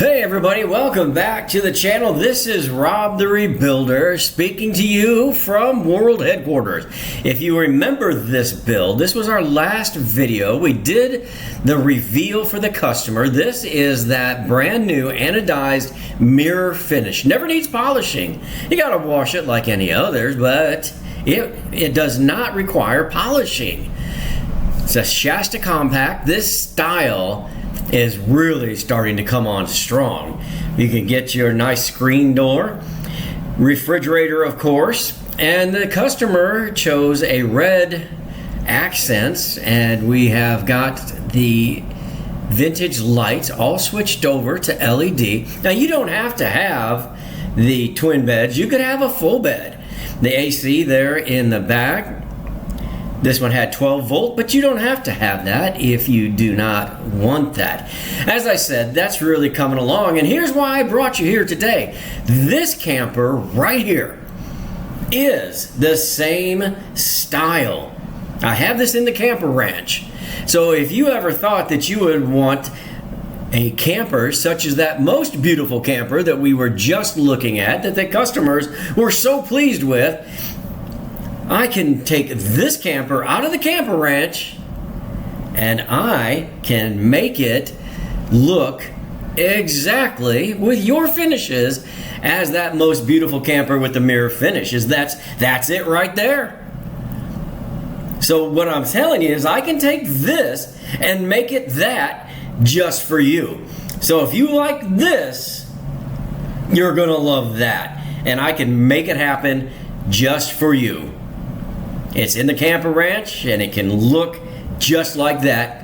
Hey everybody, welcome back to the channel. This is Rob the Rebuilder speaking to you from World Headquarters. If you remember this build, this was our last video. We did the reveal for the customer. This is that brand new anodized mirror finish. Never needs polishing. You gotta wash it like any others, but it does not require polishing. It's a Shasta Compact. This style is really starting to come on strong. You can get your nice screen door, refrigerator of course, and the customer chose a red accents, and we have got the vintage lights all switched over to LED. Now you don't have to have the twin beds, you could have a full bed. The AC there in the back, this one had 12 volt, but you don't have to have that if you do not want that. As I said, that's really coming along, and here's why I brought you here today. This camper right here is the same style. I have this in the camper ranch. So if you ever thought that you would want a camper such as that most beautiful camper that we were just looking at, that the customers were so pleased with, I can take this camper out of the camper ranch and I can make it look exactly with your finishes as that most beautiful camper with the mirror finishes. That's it right there. So what I'm telling you is I can take this and make it that just for you. So if you like this, you're gonna love that. And I can make it happen just for you. It's in the camper ranch and it can look just like that